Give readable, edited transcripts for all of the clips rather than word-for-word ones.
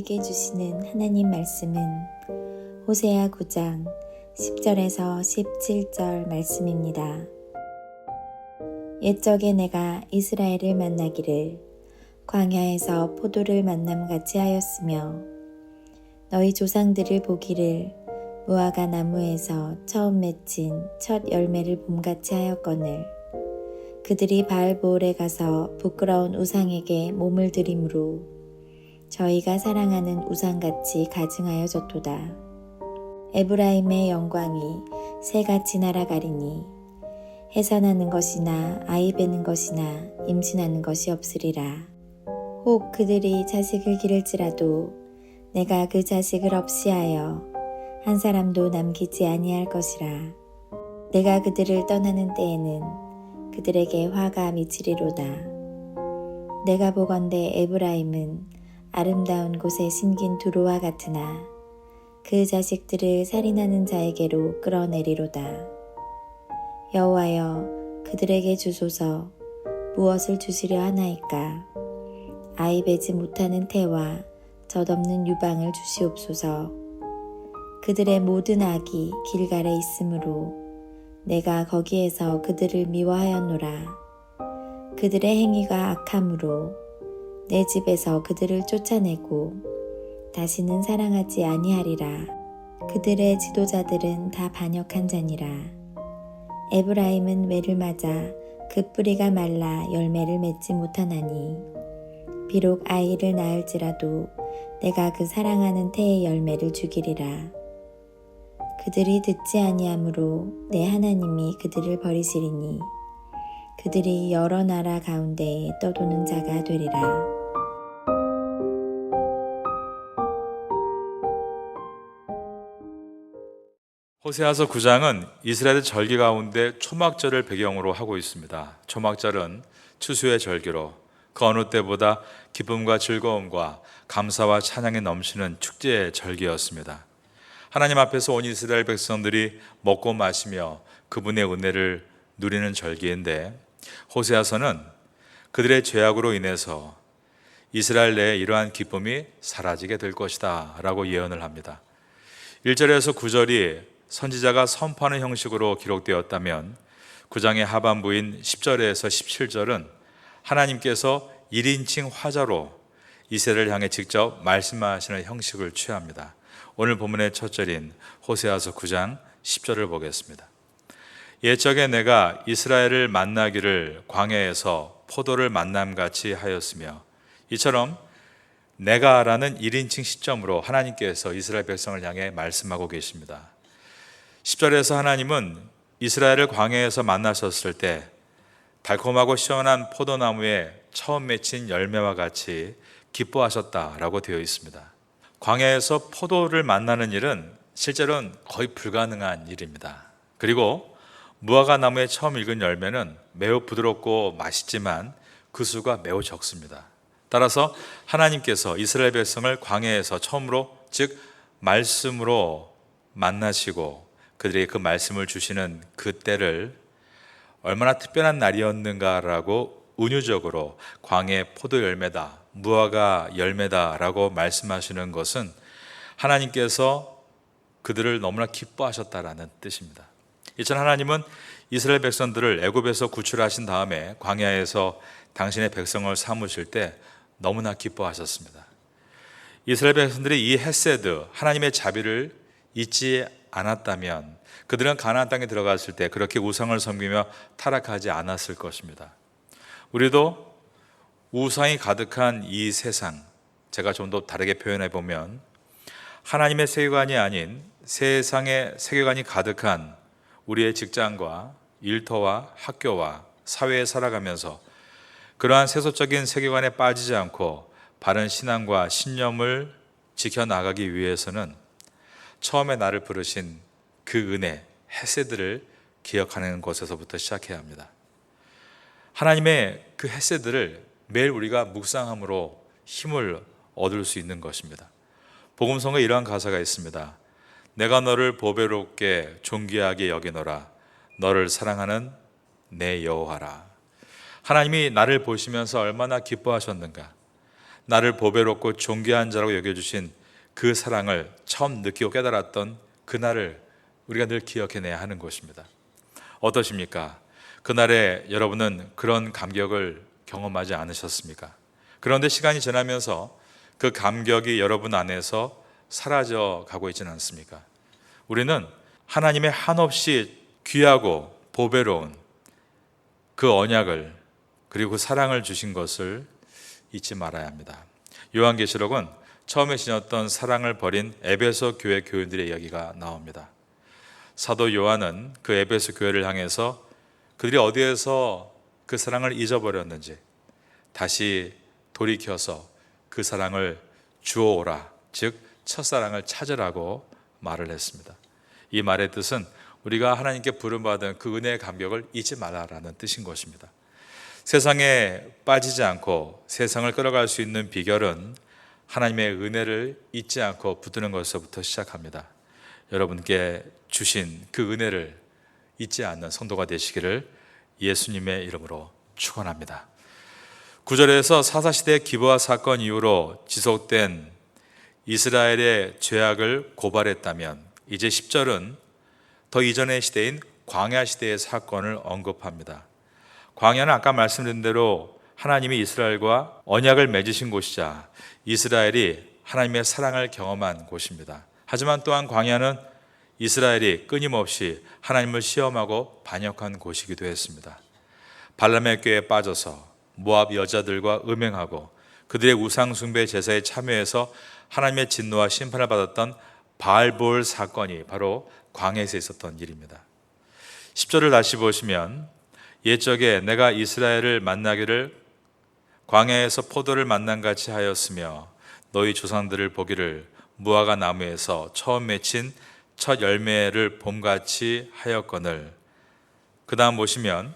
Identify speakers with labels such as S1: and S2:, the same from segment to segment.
S1: 우리에게 주시는 하나님 말씀은 호세아 9장 10절에서 17절 말씀입니다. 옛적에 내가 이스라엘을 만나기를 광야에서 포도를 만남같이 하였으며 너희 조상들을 보기를 무화과 나무에서 처음 맺힌 첫 열매를 봄같이 하였거늘 그들이 바알보올에 가서 부끄러운 우상에게 몸을 들이므로 저희가 사랑하는 우상같이 가증하여졌도다. 에브라임의 영광이 새같이 날아가리니 해산하는 것이나 아이 베는 것이나 임신하는 것이 없으리라. 혹 그들이 자식을 기를지라도 내가 그 자식을 없이하여 한 사람도 남기지 아니할 것이라. 내가 그들을 떠나는 때에는 그들에게 화가 미치리로다. 내가 보건대 에브라임은 아름다운 곳에 심긴 두루와 같으나 그 자식들을 살인하는 자에게로 끌어내리로다. 여호와여, 그들에게 주소서. 무엇을 주시려 하나이까? 아이 베지 못하는 태와 젖없는 유방을 주시옵소서. 그들의 모든 악이 길갈에 있으므로 내가 거기에서 그들을 미워하였노라. 그들의 행위가 악함으로 내 집에서 그들을 쫓아내고 다시는 사랑하지 아니하리라. 그들의 지도자들은 다 반역한 자니라. 에브라임은 매를 맞아 그 뿌리가 말라 열매를 맺지 못하나니 비록 아이를 낳을지라도 내가 그 사랑하는 태의 열매를 죽이리라. 그들이 듣지 아니하므로 내 하나님이 그들을 버리시리니 그들이 여러 나라 가운데에 떠도는 자가 되리라.
S2: 호세아서 9장은 이스라엘 절기 가운데 초막절을 배경으로 하고 있습니다. 초막절은 추수의 절기로 그 어느 때보다 기쁨과 즐거움과 감사와 찬양이 넘치는 축제의 절기였습니다. 하나님 앞에서 온 이스라엘 백성들이 먹고 마시며 그분의 은혜를 누리는 절기인데 호세아서는 그들의 죄악으로 인해서 이스라엘 내에 이러한 기쁨이 사라지게 될 것이다 라고 예언을 합니다. 1절에서 9절이 선지자가 선포하는 형식으로 기록되었다면 9장의 하반부인 10절에서 17절은 하나님께서 1인칭 화자로 이스라엘을 향해 직접 말씀하시는 형식을 취합니다. 오늘 본문의 첫 절인 호세아서 9장 10절을 보겠습니다. 옛적에 내가 이스라엘을 만나기를 광야에서 포도를 만남같이 하였으며, 이처럼 내가라는 1인칭 시점으로 하나님께서 이스라엘 백성을 향해 말씀하고 계십니다. 10절에서 하나님은 이스라엘을 광야에서 만나셨을 때 달콤하고 시원한 포도나무에 처음 맺힌 열매와 같이 기뻐하셨다라고 되어 있습니다. 광야에서 포도를 만나는 일은 실제로는 거의 불가능한 일입니다. 그리고 무화과 나무에 처음 익은 열매는 매우 부드럽고 맛있지만 그 수가 매우 적습니다. 따라서 하나님께서 이스라엘 백성을 광야에서 처음으로, 즉 말씀으로 만나시고 그들에게 그 말씀을 주시는 그 때를 얼마나 특별한 날이었는가라고 은유적으로 광야의 포도 열매다, 무화과 열매다라고 말씀하시는 것은 하나님께서 그들을 너무나 기뻐하셨다라는 뜻입니다. 이처럼 하나님은 이스라엘 백성들을 애굽에서 구출하신 다음에 광야에서 당신의 백성을 삼으실 때 너무나 기뻐하셨습니다. 이스라엘 백성들이 이 헤세드, 하나님의 자비를 잊지 않았다면 그들은 가나안 땅에 들어갔을 때 그렇게 우상을 섬기며 타락하지 않았을 것입니다. 우리도 우상이 가득한 이 세상, 제가 좀 더 다르게 표현해 보면 하나님의 세계관이 아닌 세상의 세계관이 가득한 우리의 직장과 일터와 학교와 사회에 살아가면서 그러한 세속적인 세계관에 빠지지 않고 바른 신앙과 신념을 지켜나가기 위해서는 처음에 나를 부르신 그 은혜, 헤세드를 기억하는 것에서부터 시작해야 합니다. 하나님의 그 헤세드를 매일 우리가 묵상함으로 힘을 얻을 수 있는 것입니다. 복음성에 이러한 가사가 있습니다. 내가 너를 보배롭게 존귀하게 여기노라. 너를 사랑하는 내 여호와라. 하나님이 나를 보시면서 얼마나 기뻐하셨는가. 나를 보배롭고 존귀한 자라고 여겨주신 그 사랑을 처음 느끼고 깨달았던 그날을 우리가 늘 기억해내야 하는 것입니다. 어떠십니까? 그날에 여러분은 그런 감격을 경험하지 않으셨습니까? 그런데 시간이 지나면서 그 감격이 여러분 안에서 사라져 가고 있지는 않습니까? 우리는 하나님의 한없이 귀하고 보배로운 그 언약을 그리고 그 사랑을 주신 것을 잊지 말아야 합니다. 요한계시록은 처음에 지녔던 사랑을 버린 에베소 교회 교인들의 이야기가 나옵니다. 사도 요한은 그 에베소 교회를 향해서 그들이 어디에서 그 사랑을 잊어버렸는지 다시 돌이켜서 그 사랑을 주워오라, 즉 첫사랑을 찾으라고 말을 했습니다. 이 말의 뜻은 우리가 하나님께 부름받은 그 은혜의 감격을 잊지 말라라는 뜻인 것입니다. 세상에 빠지지 않고 세상을 끌어갈 수 있는 비결은 하나님의 은혜를 잊지 않고 붙드는 것에서부터 시작합니다. 여러분께 주신 그 은혜를 잊지 않는 성도가 되시기를 예수님의 이름으로 축원합니다. 9절에서 사사시대 기브아 사건 이후로 지속된 이스라엘의 죄악을 고발했다면 이제 10절은 더 이전의 시대인 광야 시대의 사건을 언급합니다. 광야는 아까 말씀드린 대로 하나님이 이스라엘과 언약을 맺으신 곳이자 이스라엘이 하나님의 사랑을 경험한 곳입니다. 하지만 또한 광야는 이스라엘이 끊임없이 하나님을 시험하고 반역한 곳이기도 했습니다. 발람의 꾀에 빠져서 모압 여자들과 음행하고 그들의 우상 숭배 제사에 참여해서 하나님의 진노와 심판을 받았던 바알볼 사건이 바로 광야에서 있었던 일입니다. 10절을 다시 보시면 옛적에 내가 이스라엘을 만나기를 광야에서 포도를 만난 같이 하였으며 너희 조상들을 보기를 무화과 나무에서 처음 맺힌 첫 열매를 봄같이 하였거늘. 그 다음 보시면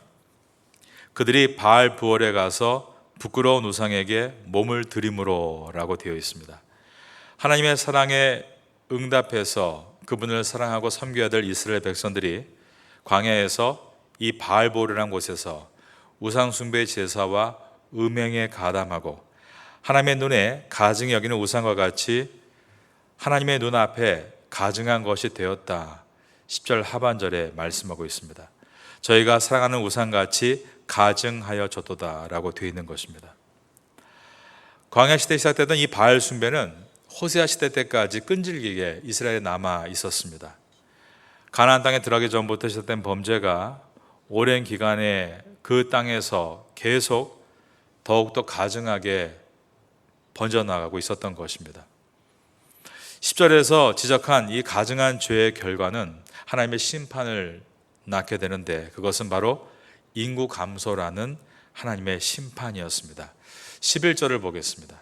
S2: 그들이 바알 부월에 가서 부끄러운 우상에게 몸을 드림으로 라고 되어 있습니다. 하나님의 사랑에 응답해서 그분을 사랑하고 섬겨야 될 이스라엘 백성들이 광야에서 이 바알 부월이라는 곳에서 우상 숭배 제사와 음행에 가담하고 하나님의 눈에 가증히 여기는 우상과 같이 하나님의 눈앞에 가증한 것이 되었다. 10절 하반절에 말씀하고 있습니다. 저희가 사랑하는 우상같이 가증하여졌도다 라고 되어 있는 것입니다. 광야 시대에 시작되던 이 바알 숭배는 호세아 시대 때까지 끈질기게 이스라엘에 남아 있었습니다. 가나안 땅에 들어가기 전부터 시작된 범죄가 오랜 기간에 그 땅에서 계속 더욱더 가증하게 번져나가고 있었던 것입니다. 10절에서 지적한 이 가증한 죄의 결과는 하나님의 심판을 낳게 되는데 그것은 바로 인구 감소라는 하나님의 심판이었습니다. 11절을 보겠습니다.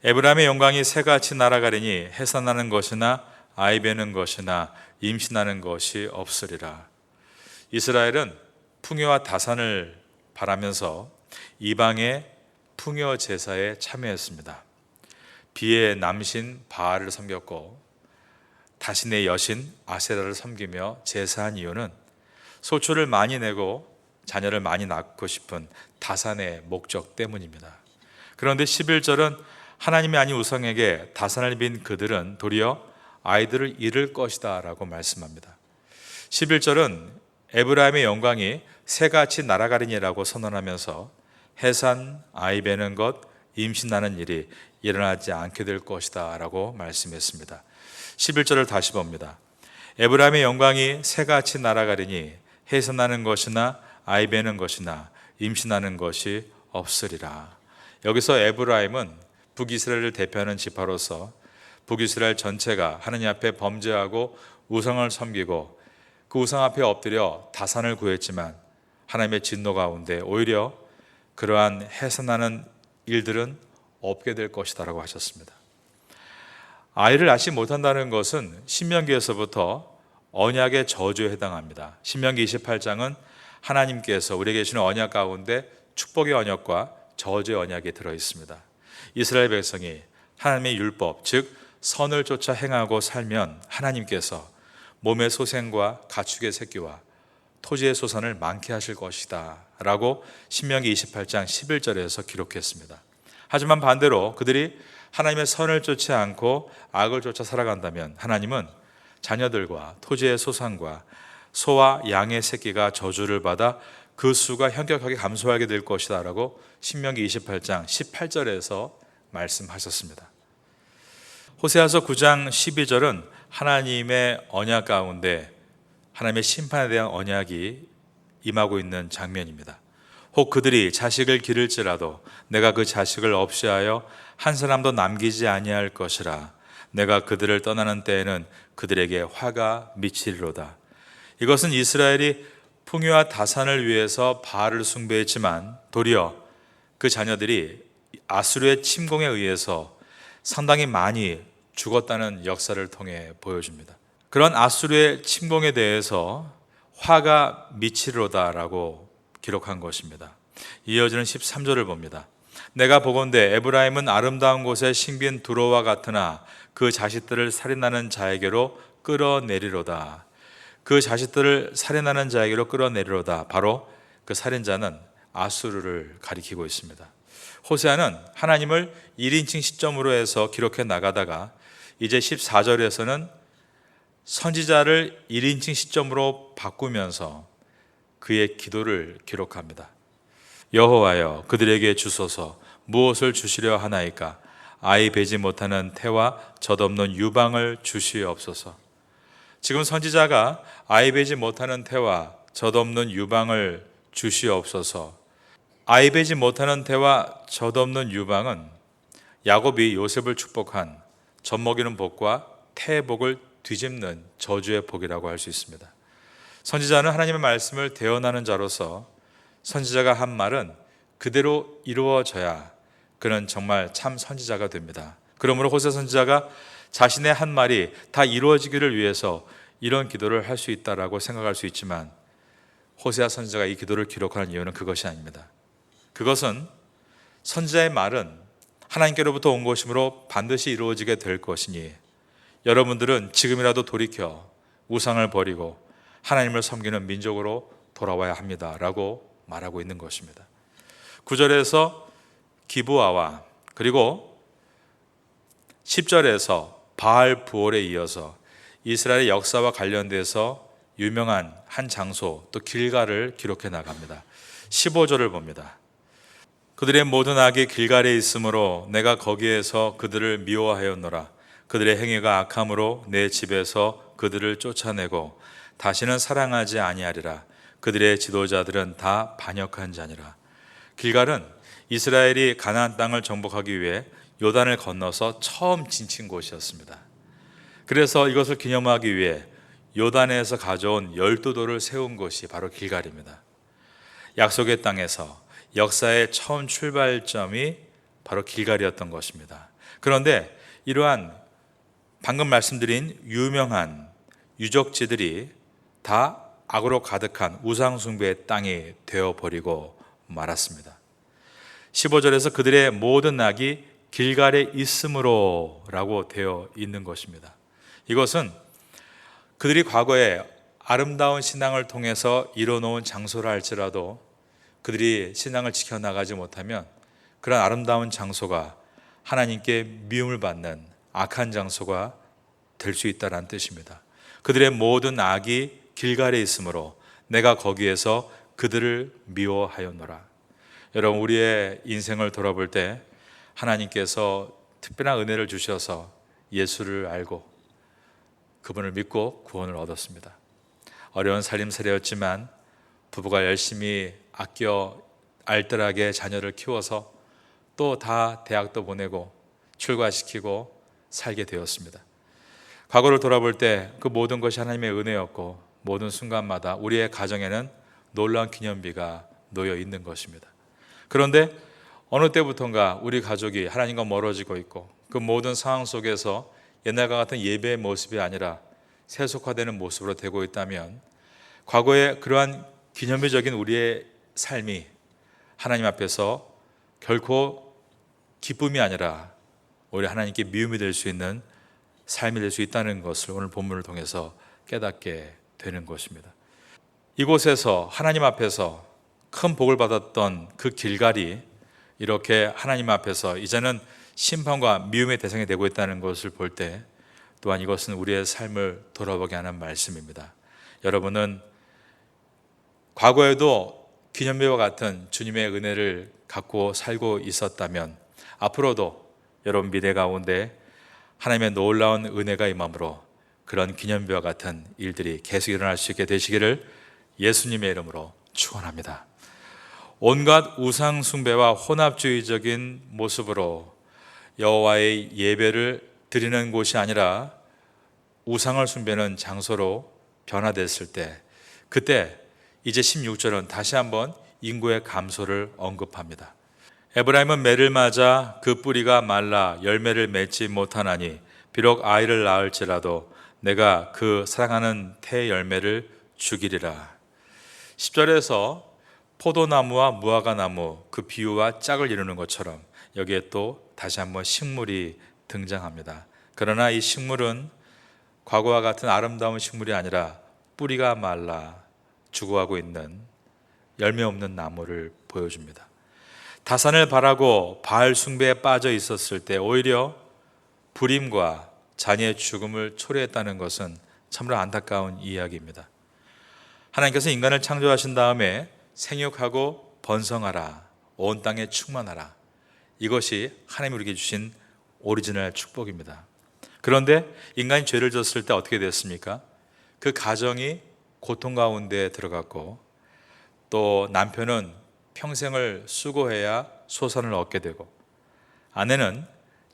S2: 에브라임의 영광이 새같이 날아가리니 해산하는 것이나 아이 베는 것이나 임신하는 것이 없으리라. 이스라엘은 풍요와 다산을 바라면서 이방의 풍요 제사에 참여했습니다. 비의 남신 바알을 섬겼고 다신의 여신 아세라를 섬기며 제사한 이유는 소출을 많이 내고 자녀를 많이 낳고 싶은 다산의 목적 때문입니다. 그런데 11절은 하나님이 아닌 우상에게 다산을 빈 그들은 도리어 아이들을 잃을 것이다 라고 말씀합니다. 11절은 에브라임의 영광이 새같이 날아가리니라고 선언하면서 해산, 아이 베는 것, 임신하는 일이 일어나지 않게 될 것이다 라고 말씀했습니다. 11절을 다시 봅니다. 에브라임의 영광이 새같이 날아가리니 해산하는 것이나 아이 베는 것이나 임신하는 것이 없으리라. 여기서 에브라임은 북이스라엘을 대표하는 지파로서 북이스라엘 전체가 하나님 앞에 범죄하고 우상을 섬기고 그 우상 앞에 엎드려 다산을 구했지만 하나님의 진노 가운데 오히려 그러한 해산하는 일들은 없게 될 것이다 라고 하셨습니다. 아이를 낳지 못한다는 것은 신명기에서부터 언약의 저주에 해당합니다. 신명기 28장은 하나님께서 우리에게 주시는 언약 가운데 축복의 언약과 저주의 언약이 들어있습니다. 이스라엘 백성이 하나님의 율법, 즉 선을 쫓아 행하고 살면 하나님께서 몸의 소생과 가축의 새끼와 토지의 소산을 많게 하실 것이다 라고 신명기 28장 11절에서 기록했습니다. 하지만 반대로 그들이 하나님의 선을 쫓지 않고 악을 쫓아 살아간다면 하나님은 자녀들과 토지의 소산과 소와 양의 새끼가 저주를 받아 그 수가 현격하게 감소하게 될 것이다 라고 신명기 28장 18절에서 말씀하셨습니다. 호세아서 9장 12절은 하나님의 언약 가운데 하나님의 심판에 대한 언약이 임하고 있는 장면입니다. 혹 그들이 자식을 기를지라도 내가 그 자식을 없이하여 한 사람도 남기지 아니할 것이라. 내가 그들을 떠나는 때에는 그들에게 화가 미치리로다. 이것은 이스라엘이 풍요와 다산을 위해서 바알을 숭배했지만 도리어 그 자녀들이 아수르의 침공에 의해서 상당히 많이 죽었다는 역사를 통해 보여줍니다. 그런 아수르의 침공에 대해서 화가 미치리로다라고 기록한 것입니다. 이어지는 13절을 봅니다. 내가 보건대 에브라임은 아름다운 곳에 신빈 두로와 같으나 그 자식들을 살인하는 자에게로 끌어내리로다. 그 자식들을 살인하는 자에게로 끌어내리로다. 바로 그 살인자는 아수르를 가리키고 있습니다. 호세아는 하나님을 1인칭 시점으로 해서 기록해 나가다가 이제 14절에서는 선지자를 1인칭 시점으로 바꾸면서 그의 기도를 기록합니다. 여호와여 그들에게 주소서 무엇을 주시려 하나이까 아이 베지 못하는 태와 젖없는 유방을 주시옵소서. 지금 선지자가 아이 베지 못하는 태와 젖없는 유방을 주시옵소서. 아이 베지 못하는 태와 젖없는 유방은 야곱이 요셉을 축복한 젖먹이는 복과 태의 복을 뒤집는 저주의 복이라고 할 수 있습니다. 선지자는 하나님의 말씀을 대언하는 자로서 선지자가 한 말은 그대로 이루어져야 그는 정말 참 선지자가 됩니다. 그러므로 호세 선지자가 자신의 한 말이 다 이루어지기를 위해서 이런 기도를 할 수 있다라고 생각할 수 있지만 호세아 선지자가 이 기도를 기록하는 이유는 그것이 아닙니다. 그것은 선지자의 말은 하나님께로부터 온 것이므로 반드시 이루어지게 될 것이니 여러분들은 지금이라도 돌이켜 우상을 버리고 하나님을 섬기는 민족으로 돌아와야 합니다 라고 말하고 있는 것입니다. 9절에서 기브아와 그리고 10절에서 바알 부올에 이어서 이스라엘의 역사와 관련돼서 유명한 한 장소 또 길갈을 기록해 나갑니다. 15절을 봅니다. 그들의 모든 악이 길갈에 있으므로 내가 거기에서 그들을 미워하였노라. 그들의 행위가 악함으로 내 집에서 그들을 쫓아내고 다시는 사랑하지 아니하리라. 그들의 지도자들은 다 반역한 자니라. 길갈은 이스라엘이 가나안 땅을 정복하기 위해 요단을 건너서 처음 지친 곳이었습니다. 그래서 이것을 기념하기 위해 요단에서 가져온 12돌을 세운 곳이 바로 길갈입니다. 약속의 땅에서 역사의 처음 출발점이 바로 길갈이었던 것입니다. 그런데 이러한 방금 말씀드린 유명한 유적지들이 다 악으로 가득한 우상숭배의 땅이 되어버리고 말았습니다. 15절에서 그들의 모든 악이 길갈에 있으므로 라고 되어 있는 것입니다. 이것은 그들이 과거에 아름다운 신앙을 통해서 이뤄놓은 장소라 할지라도 그들이 신앙을 지켜나가지 못하면 그런 아름다운 장소가 하나님께 미움을 받는 악한 장소가 될 수 있다는 뜻입니다. 그들의 모든 악이 길갈에 있으므로 내가 거기에서 그들을 미워하였노라. 여러분, 우리의 인생을 돌아볼 때 하나님께서 특별한 은혜를 주셔서 예수를 알고 그분을 믿고 구원을 얻었습니다. 어려운 살림살이였지만 부부가 열심히 아껴 알뜰하게 자녀를 키워서 또 다 대학도 보내고 출가시키고 살게 되었습니다. 과거를 돌아볼 때 그 모든 것이 하나님의 은혜였고 모든 순간마다 우리의 가정에는 놀라운 기념비가 놓여 있는 것입니다. 그런데 어느 때부턴가 우리 가족이 하나님과 멀어지고 있고 그 모든 상황 속에서 옛날과 같은 예배의 모습이 아니라 세속화되는 모습으로 되고 있다면 과거의 그러한 기념비적인 우리의 삶이 하나님 앞에서 결코 기쁨이 아니라 오히려 하나님께 미움이 될 수 있는 삶이 될 수 있다는 것을 오늘 본문을 통해서 깨닫게 되는 것입니다. 이곳에서 하나님 앞에서 큰 복을 받았던 그 길갈이 이렇게 하나님 앞에서 이제는 심판과 미움의 대상이 되고 있다는 것을 볼 때 또한 이것은 우리의 삶을 돌아보게 하는 말씀입니다. 여러분은 과거에도 기념비와 같은 주님의 은혜를 갖고 살고 있었다면 앞으로도 여러분 미래 가운데 하나님의 놀라운 은혜가 임함으로 그런 기념비와 같은 일들이 계속 일어날 수 있게 되시기를 예수님의 이름으로 축원합니다. 온갖 우상 숭배와 혼합주의적인 모습으로 여호와의 예배를 드리는 곳이 아니라 우상을 숭배하는 장소로 변화됐을 때, 그때 이제 16절은 다시 한번 인구의 감소를 언급합니다. 에브라임은 매를 맞아 그 뿌리가 말라 열매를 맺지 못하나니 비록 아이를 낳을지라도 내가 그 사랑하는 태 열매를 죽이리라. 10절에서 포도나무와 무화과나무 그 비유와 짝을 이루는 것처럼 여기에 또 다시 한번 식물이 등장합니다. 그러나 이 식물은 과거와 같은 아름다운 식물이 아니라 뿌리가 말라 죽어가고 있는 열매 없는 나무를 보여줍니다. 다산을 바라고 바알 숭배에 빠져 있었을 때 오히려 불임과 자녀의 죽음을 초래했다는 것은 참으로 안타까운 이야기입니다. 하나님께서 인간을 창조하신 다음에 생육하고 번성하라, 온 땅에 충만하라, 이것이 하나님이 우리에게 주신 오리지널 축복입니다. 그런데 인간이 죄를 졌을 때 어떻게 됐습니까? 그 가정이 고통 가운데 들어갔고 또 남편은 평생을 수고해야 소산을 얻게 되고 아내는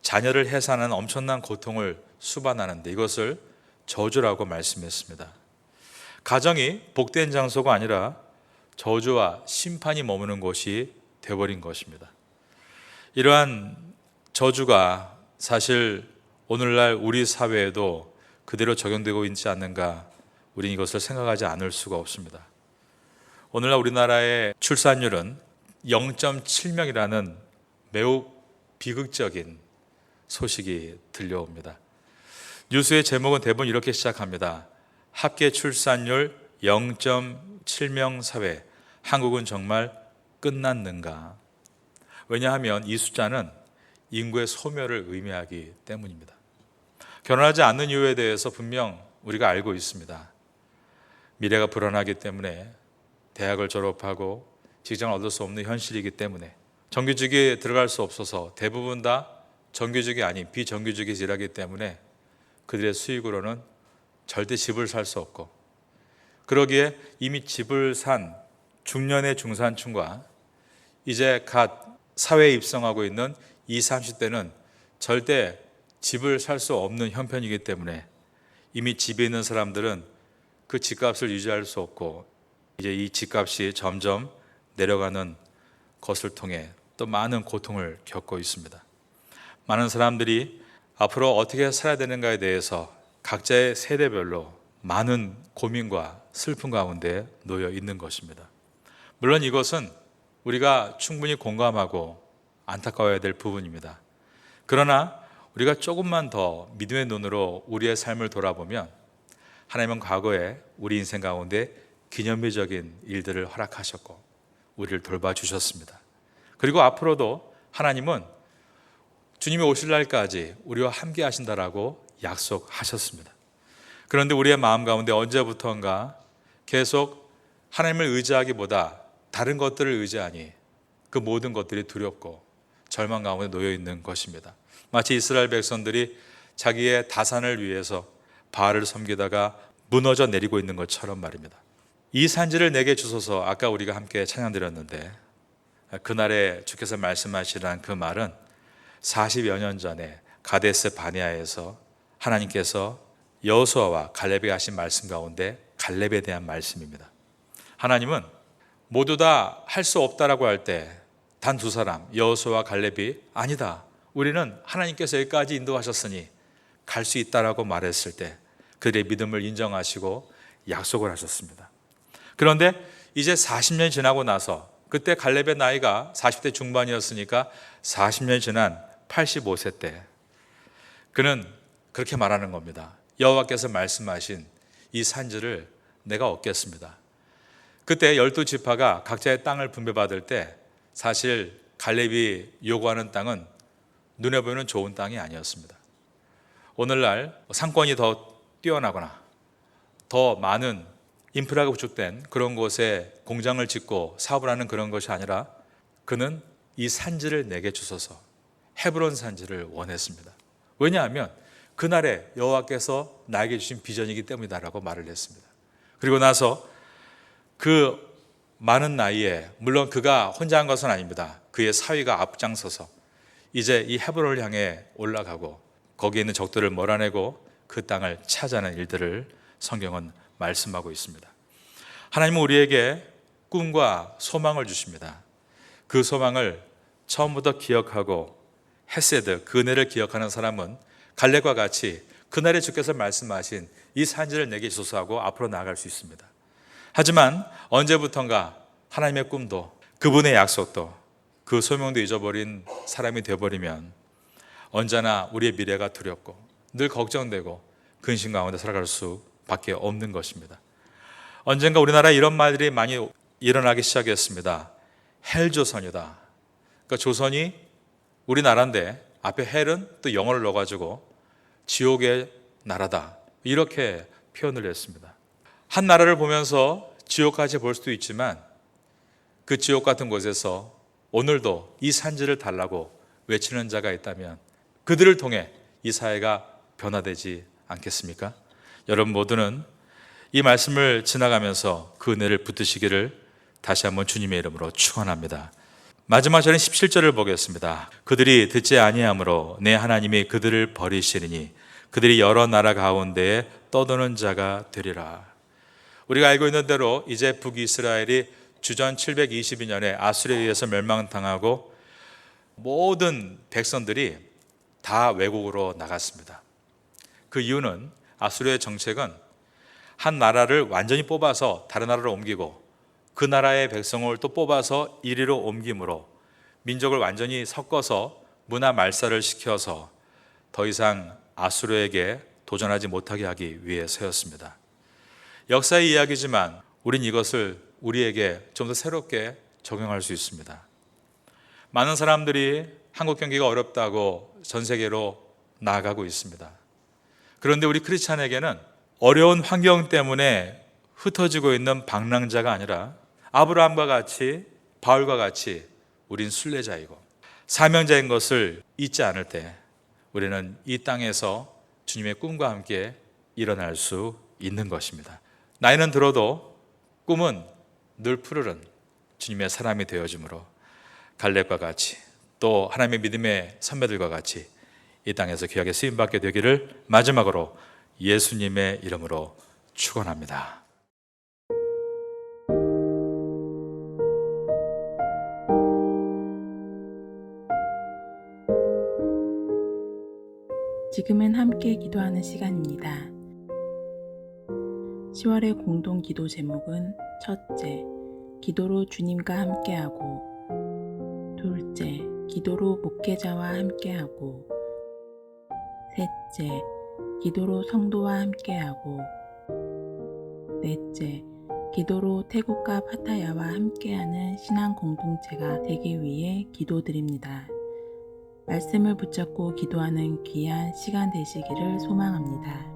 S2: 자녀를 해산하는 엄청난 고통을 수반하는데 이것을 저주라고 말씀했습니다. 가정이 복된 장소가 아니라 저주와 심판이 머무는 곳이 되어버린 것입니다. 이러한 저주가 사실 오늘날 우리 사회에도 그대로 적용되고 있지 않는가, 우리는 이것을 생각하지 않을 수가 없습니다. 오늘날 우리나라의 출산율은 0.7명이라는 매우 비극적인 소식이 들려옵니다. 뉴스의 제목은 대부분 이렇게 시작합니다. 합계 출산율 0.7명 사회, 한국은 정말 끝났는가? 왜냐하면 이 숫자는 인구의 소멸을 의미하기 때문입니다. 결혼하지 않는 이유에 대해서 분명 우리가 알고 있습니다. 미래가 불안하기 때문에, 대학을 졸업하고 직장을 얻을 수 없는 현실이기 때문에, 정규직에 들어갈 수 없어서 대부분 다 정규직이 아닌 비정규직에서 일하기 때문에 그들의 수익으로는 절대 집을 살 수 없고, 그러기에 이미 집을 산 중년의 중산층과 이제 갓 사회에 입성하고 있는 20, 30대는 절대 집을 살 수 없는 형편이기 때문에 이미 집에 있는 사람들은 그 집값을 유지할 수 없고 이제 이 집값이 점점 내려가는 것을 통해 또 많은 고통을 겪고 있습니다. 많은 사람들이 앞으로 어떻게 살아야 되는가에 대해서 각자의 세대별로 많은 고민과 슬픔 가운데 놓여 있는 것입니다. 물론 이것은 우리가 충분히 공감하고 안타까워야 될 부분입니다. 그러나 우리가 조금만 더 믿음의 눈으로 우리의 삶을 돌아보면 하나님은 과거에 우리 인생 가운데 기념비적인 일들을 허락하셨고 우리를 돌봐주셨습니다. 그리고 앞으로도 하나님은 주님이 오실 날까지 우리와 함께 하신다라고 약속하셨습니다. 그런데 우리의 마음 가운데 언제부턴가 계속 하나님을 의지하기보다 다른 것들을 의지하니 그 모든 것들이 두렵고 절망 가운데 놓여 있는 것입니다. 마치 이스라엘 백성들이 자기의 다산을 위해서 바알을 섬기다가 무너져 내리고 있는 것처럼 말입니다. 이 산지를 내게 주소서, 아까 우리가 함께 찬양드렸는데 그날에 주께서 말씀하시라는 그 말은 40여 년 전에 가데스 바네아에서 하나님께서 여호수아와 갈렙에게 하신 말씀 가운데 갈렙에 대한 말씀입니다. 하나님은 모두 다 할 수 없다라고 할 때 단 두 사람, 여호수아와 갈렙이 아니다, 우리는 하나님께서 여기까지 인도하셨으니 갈 수 있다라고 말했을 때 그들의 믿음을 인정하시고 약속을 하셨습니다. 그런데 이제 40년이 지나고 나서, 그때 갈렙의 나이가 40대 중반이었으니까 40년이 지난 85세 때 그는 그렇게 말하는 겁니다. 여호와께서 말씀하신 이 산지를 내가 얻겠습니다. 그때 12지파가 각자의 땅을 분배받을 때 사실 갈렙이 요구하는 땅은 눈에 보이는 좋은 땅이 아니었습니다. 오늘날 상권이 더 뛰어나거나 더 많은 인프라가 구축된 그런 곳에 공장을 짓고 사업을 하는 그런 것이 아니라 그는 이 산지를 내게 주소서, 헤브론 산지를 원했습니다. 왜냐하면 그날에 여호와께서 나에게 주신 비전이기 때문이다라고 말을 했습니다. 그리고 나서 그 많은 나이에, 물론 그가 혼자 한 것은 아닙니다. 그의 사위가 앞장서서 이제 이 헤브론을 향해 올라가고 거기에 있는 적들을 몰아내고 그 땅을 차지하는 일들을 성경은 말씀하고 있습니다. 하나님은 우리에게 꿈과 소망을 주십니다. 그 소망을 처음부터 기억하고 헤세드, 그 은혜를 기억하는 사람은 갈렙과 같이 그날에 주께서 말씀하신 이 산지를 내게 주소서 하고 앞으로 나아갈 수 있습니다. 하지만 언제부턴가 하나님의 꿈도 그분의 약속도 그 소명도 잊어버린 사람이 되어버리면 언제나 우리의 미래가 두렵고 늘 걱정되고 근심 가운데 살아갈 수밖에 없는 것입니다. 언젠가 우리나라에 이런 말들이 많이 일어나기 시작했습니다. 헬조선이다. 그러니까 조선이 우리나라인데 앞에 헬은 또 영어를 넣어가지고 지옥의 나라다, 이렇게 표현을 했습니다. 한 나라를 보면서 지옥까지 볼 수도 있지만 그 지옥 같은 곳에서 오늘도 이 산지를 달라고 외치는 자가 있다면 그들을 통해 이 사회가 변화되지 않겠습니까? 여러분 모두는 이 말씀을 지나가면서 그 은혜를 붙드시기를 다시 한번 주님의 이름으로 축원합니다. 마지막 절은 17절을 보겠습니다. 그들이 듣지 아니하므로 내 하나님이 그들을 버리시리니 그들이 여러 나라 가운데에 떠도는 자가 되리라. 우리가 알고 있는 대로 이제 북이스라엘이 주전 722년에 아수르에 의해서 멸망당하고 모든 백성들이 다 외국으로 나갔습니다. 그 이유는 아수르의 정책은 한 나라를 완전히 뽑아서 다른 나라로 옮기고 그 나라의 백성을 또 뽑아서 이리로 옮김으로 민족을 완전히 섞어서 문화 말살을 시켜서 더 이상 아수르에게 도전하지 못하게 하기 위해서였습니다. 역사의 이야기지만 우린 이것을 우리에게 좀 더 새롭게 적용할 수 있습니다. 많은 사람들이 한국 경기가 어렵다고 전 세계로 나아가고 있습니다. 그런데 우리 크리스찬에게는 어려운 환경 때문에 흩어지고 있는 방랑자가 아니라 아브라함과 같이, 바울과 같이 우린 순례자이고 사명자인 것을 잊지 않을 때 우리는 이 땅에서 주님의 꿈과 함께 일어날 수 있는 것입니다. 나이는 들어도 꿈은 늘 푸르른 주님의 사람이 되어짐으로 갈렙과 같이 또 하나님의 믿음의 선배들과 같이 이 땅에서 귀하게 쓰임받게 되기를 마지막으로 예수님의 이름으로 축원합니다.
S3: 지금은 함께 기도하는 시간입니다. 10월의 공동 기도 제목은 첫째, 기도로 주님과 함께하고, 둘째, 기도로 목회자와 함께하고, 셋째, 기도로 성도와 함께하고, 넷째, 기도로 태국과 파타야와 함께하는 신앙 공동체가 되기 위해 기도드립니다. 말씀을 붙잡고 기도하는 귀한 시간 되시기를 소망합니다.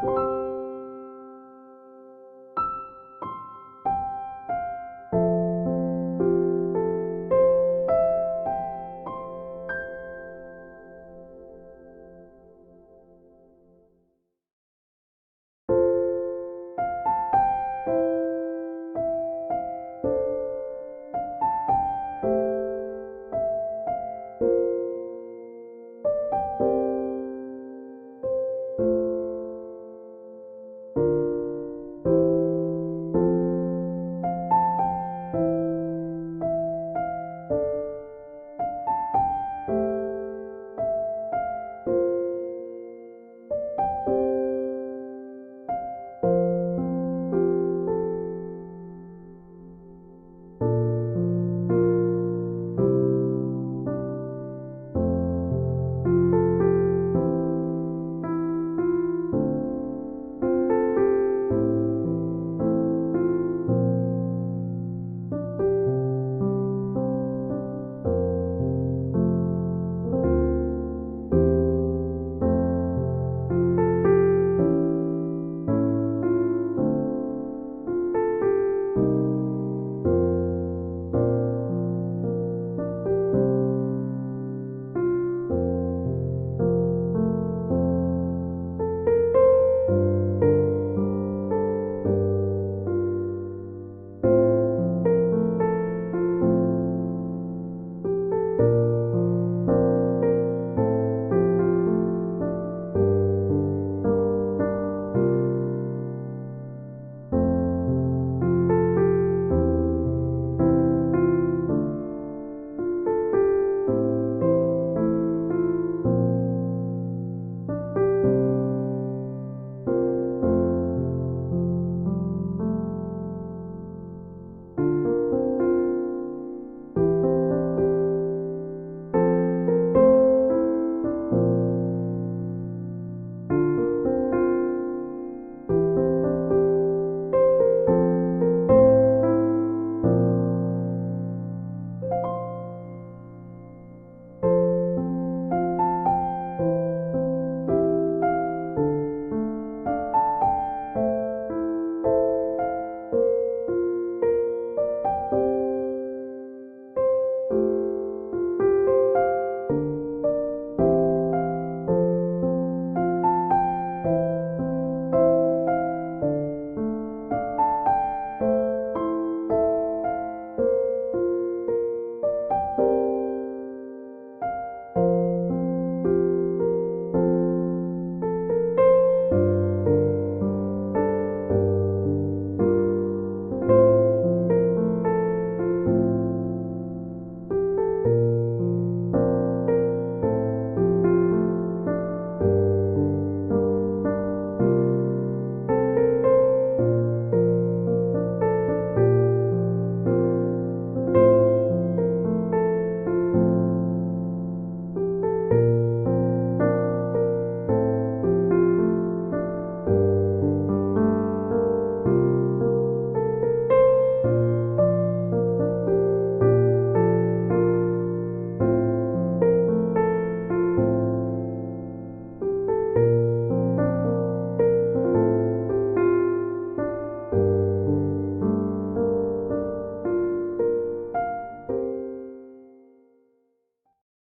S3: 주